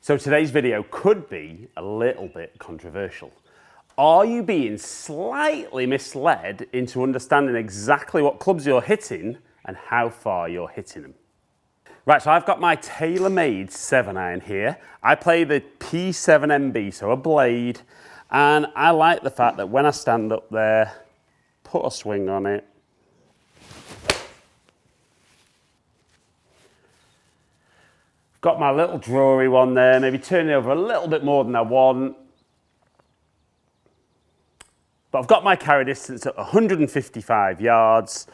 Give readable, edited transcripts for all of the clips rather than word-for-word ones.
So today's video could be a little bit controversial. Are you being slightly misled into understanding exactly what clubs you're hitting and how far you're hitting them? Right, so I've got my tailor-made 7-iron here. I play the P7MB, so a blade, and I like the fact that when I stand up there, put a swing on it, got my little drawery one there, maybe turn it over a little bit more than I want. But I've got my carry distance at 155 yards.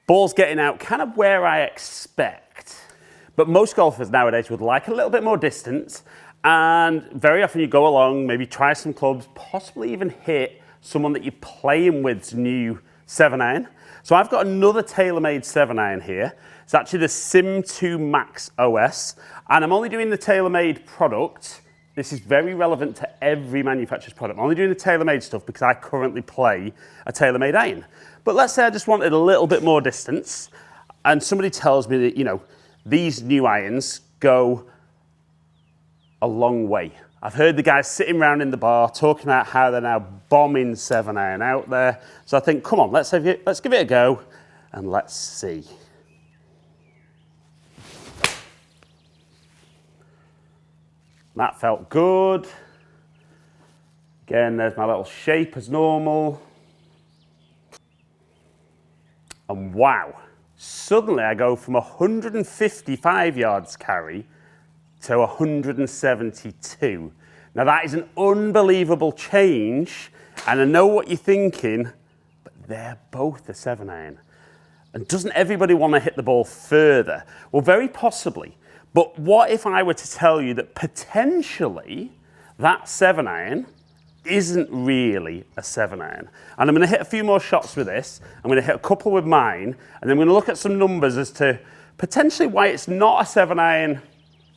Ball's getting out kind of where I expect. But most golfers nowadays would like a little bit more distance. And very often you go along, maybe try some clubs, possibly even hit someone that you're playing with's new 7-iron. So I've got another tailor-made 7-iron here. It's actually the Sim 2 Max OS. And I'm only doing the tailor-made product. This is very relevant to every manufacturer's product. I'm only doing the tailor-made stuff because I currently play a tailor-made iron. But let's say I just wanted a little bit more distance and somebody tells me that, you know, these new irons go a long way. I've heard the guys sitting around in the bar talking about how they're now bombing 7-iron out there. So I think, come on, let's give it a go and let's see. That felt good. Again, there's my little shape as normal. And wow, suddenly I go from 155 yards carry to 172. Now that is an unbelievable change, and I know what you're thinking, but they're both a 7-iron. And doesn't everybody want to hit the ball further? Well, very possibly. But what if I were to tell you that potentially that 7-iron isn't really a 7-iron? And I'm going to hit a few more shots with this. I'm going to hit a couple with mine, and then I'm going to look at some numbers as to potentially why it's not a 7-iron,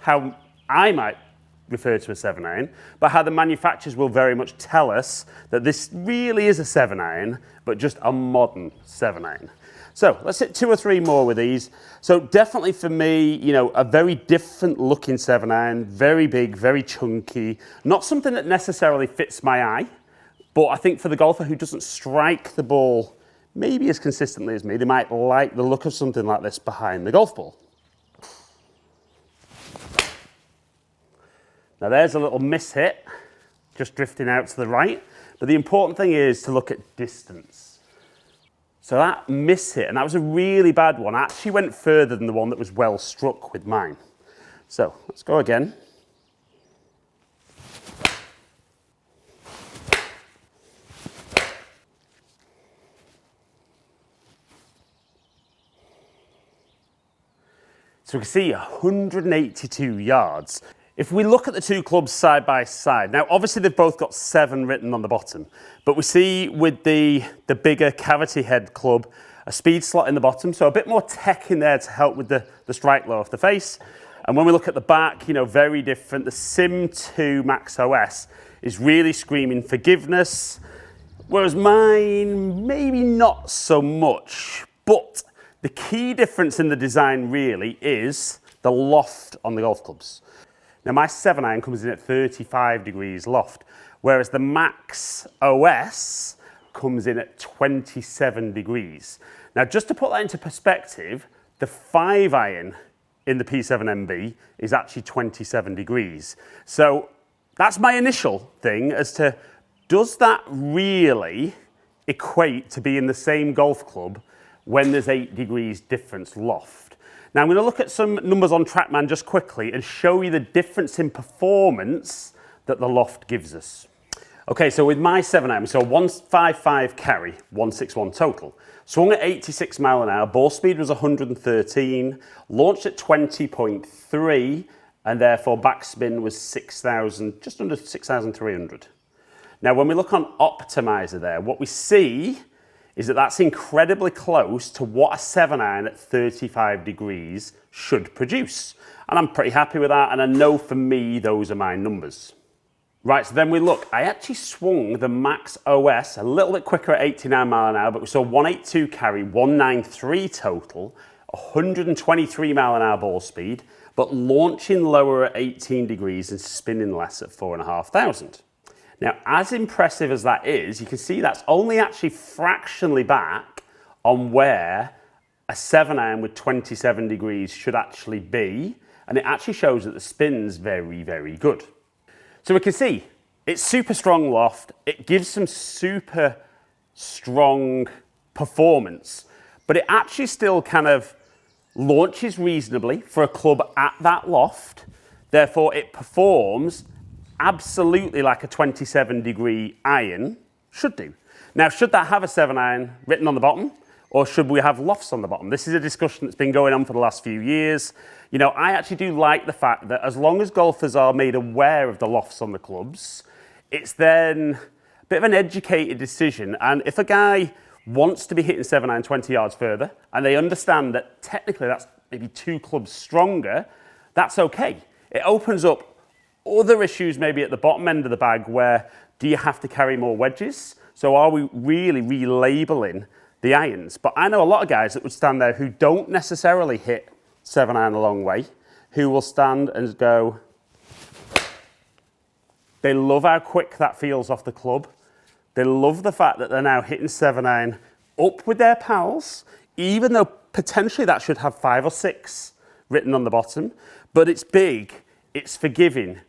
how I might refer to a 7-iron, but how the manufacturers will very much tell us that this really is a 7-iron, but just a modern 7-iron. So let's hit 2 or 3 more with these. So definitely for me, you know, a very different looking 7-iron, very big, very chunky, not something that necessarily fits my eye, but I think for the golfer who doesn't strike the ball maybe as consistently as me, they might like the look of something like this behind the golf ball. Now there's a little miss hit, just drifting out to the right, but the important thing is to look at distance. So that miss hit, and that was a really bad one, actually went further than the one that was well struck with mine. So let's go again. So we can see 182 yards. If we look at the two clubs side by side, now obviously they've both got 7 written on the bottom, but we see with the bigger cavity head club, a speed slot in the bottom, so a bit more tech in there to help with the strike low off the face. And when we look at the back, you know, very different. The Sim 2 Max OS is really screaming forgiveness, whereas mine, maybe not so much. But the key difference in the design really is the loft on the golf clubs. Now my 7-iron comes in at 35 degrees loft, whereas the Max OS comes in at 27 degrees. Now just to put that into perspective, the 5-iron in the P7MB is actually 27 degrees. So that's my initial thing as to, does that really equate to be in the same golf club when there's 8 degrees difference loft? Now I'm going to look at some numbers on TrackMan just quickly and show you the difference in performance that the loft gives us. Okay, so with my 7-iron, so 155 carry, 161 total. Swung at 86 mile an hour, ball speed was 113, launched at 20.3, and therefore backspin was 6,000, just under 6,300. Now when we look on Optimizer there, what we see is that that's incredibly close to what a 7-iron at 35 degrees should produce. And I'm pretty happy with that, and I know for me, those are my numbers. Right, so then we look, I actually swung the Max OS a little bit quicker at 89 mile an hour, but we saw 182 carry, 193 total, 123 mile an hour ball speed, but launching lower at 18 degrees and spinning less at 4,500. Now, as impressive as that is, you can see that's only actually fractionally back on where a 7-iron with 27 degrees should actually be, and it actually shows that the spin's very, very good. So we can see it's super strong loft, it gives some super strong performance, but it actually still kind of launches reasonably for a club at that loft. Therefore, it performs absolutely like a 27 degree iron should do. Now, should that have a 7-iron written on the bottom, or should we have lofts on the bottom? This is a discussion that's been going on for the last few years. You know, I actually do like the fact that as long as golfers are made aware of the lofts on the clubs, it's then a bit of an educated decision. And if a guy wants to be hitting 7-iron 20 yards further, and they understand that technically that's maybe 2 clubs stronger, that's okay. It opens up other issues maybe at the bottom end of the bag where do you have to carry more wedges? So are we really relabeling the irons? But I know a lot of guys that would stand there who don't necessarily hit 7-iron a long way, who will stand and go, they love how quick that feels off the club. They love the fact that they're now hitting 7-iron up with their pals, even though potentially that should have 5 or 6 written on the bottom, but it's big, it's forgiving.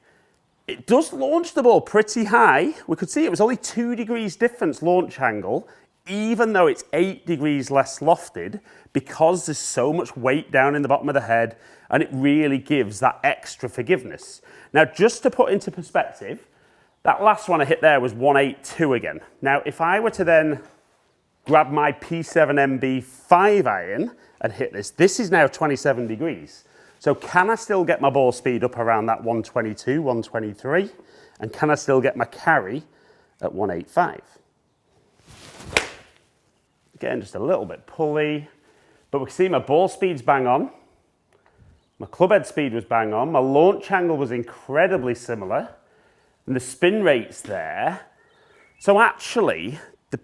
It does launch the ball pretty high. We could see it was only 2 degrees difference launch angle, even though it's 8 degrees less lofted, because there's so much weight down in the bottom of the head, and it really gives that extra forgiveness. Now, just to put into perspective, that last one I hit there was 182 again. Now, if I were to then grab my P7MB 5-iron and hit this, this is now 27 degrees. So can I still get my ball speed up around that 122, 123? And can I still get my carry at 185? Again, just a little bit pulley, but we can see my ball speed's bang on. My club head speed was bang on. My launch angle was incredibly similar. And the spin rate's there. So actually, the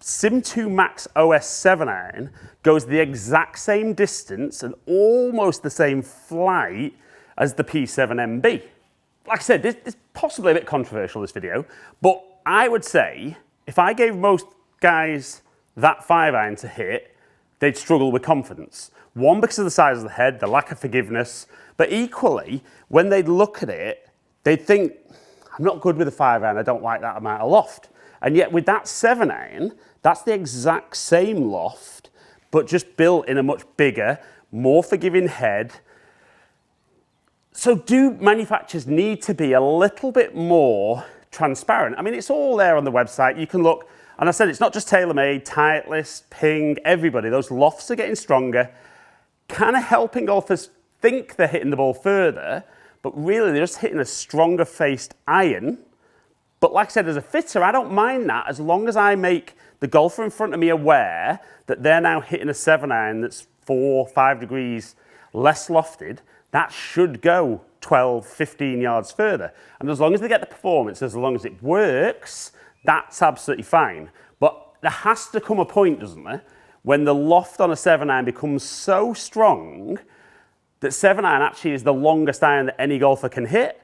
Sim2 Max OS 7-iron goes the exact same distance and almost the same flight as the P7MB. Like I said, this is possibly a bit controversial, this video, but I would say if I gave most guys that 5-iron to hit, they'd struggle with confidence. One, because of the size of the head, the lack of forgiveness, but equally, when they'd look at it, they'd think, I'm not good with a 5-iron, I don't like that amount of loft. And yet with that 7-iron, that's the exact same loft, but just built in a much bigger, more forgiving head. So do manufacturers need to be a little bit more transparent? I mean, it's all there on the website. You can look, and I said it's not just TaylorMade, Titleist, Ping, everybody. Those lofts are getting stronger, kind of helping golfers think they're hitting the ball further, but really they're just hitting a stronger faced iron. But like I said, as a fitter, I don't mind that as long as I make the golfer in front of me aware that they're now hitting a 7-iron that's 4, 5 degrees less lofted. That should go 12, 15 yards further. And as long as they get the performance, as long as it works, that's absolutely fine. But there has to come a point, doesn't there, when the loft on a 7-iron becomes so strong that 7-iron actually is the longest iron that any golfer can hit,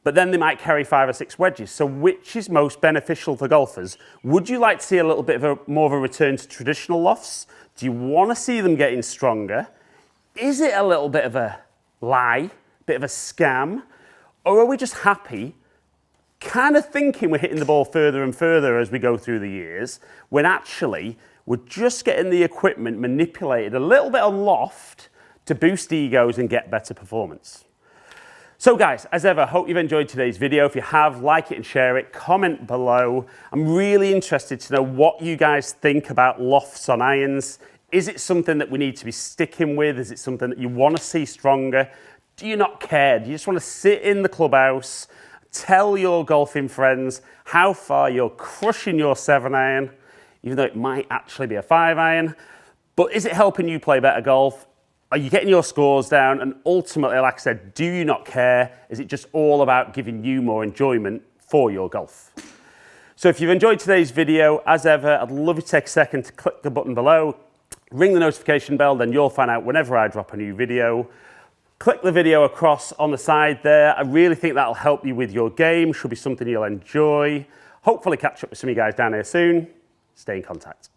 but then they might carry 5 or 6 wedges. So which is most beneficial for golfers? Would you like to see a little bit of more of a return to traditional lofts? Do you want to see them getting stronger? Is it a little bit of a lie, bit of a scam? Or are we just happy, kind of thinking we're hitting the ball further and further as we go through the years, when actually we're just getting the equipment manipulated a little bit on loft to boost egos and get better performance? So guys, as ever, hope you've enjoyed today's video. If you have, like it and share it, comment below. I'm really interested to know what you guys think about lofts on irons. Is it something that we need to be sticking with? Is it something that you want to see stronger? Do you not care? Do you just want to sit in the clubhouse, tell your golfing friends how far you're crushing your 7-iron, even though it might actually be a 5-iron? But is it helping you play better golf? Are you getting your scores down? And ultimately, like I said, do you not care? Is it just all about giving you more enjoyment for your golf? So if you've enjoyed today's video, as ever, I'd love you to take a second to click the button below, ring the notification bell, then you'll find out whenever I drop a new video. Click the video across on the side there. I really think that'll help you with your game. Should be something you'll enjoy. Hopefully catch up with some of you guys down here soon. Stay in contact.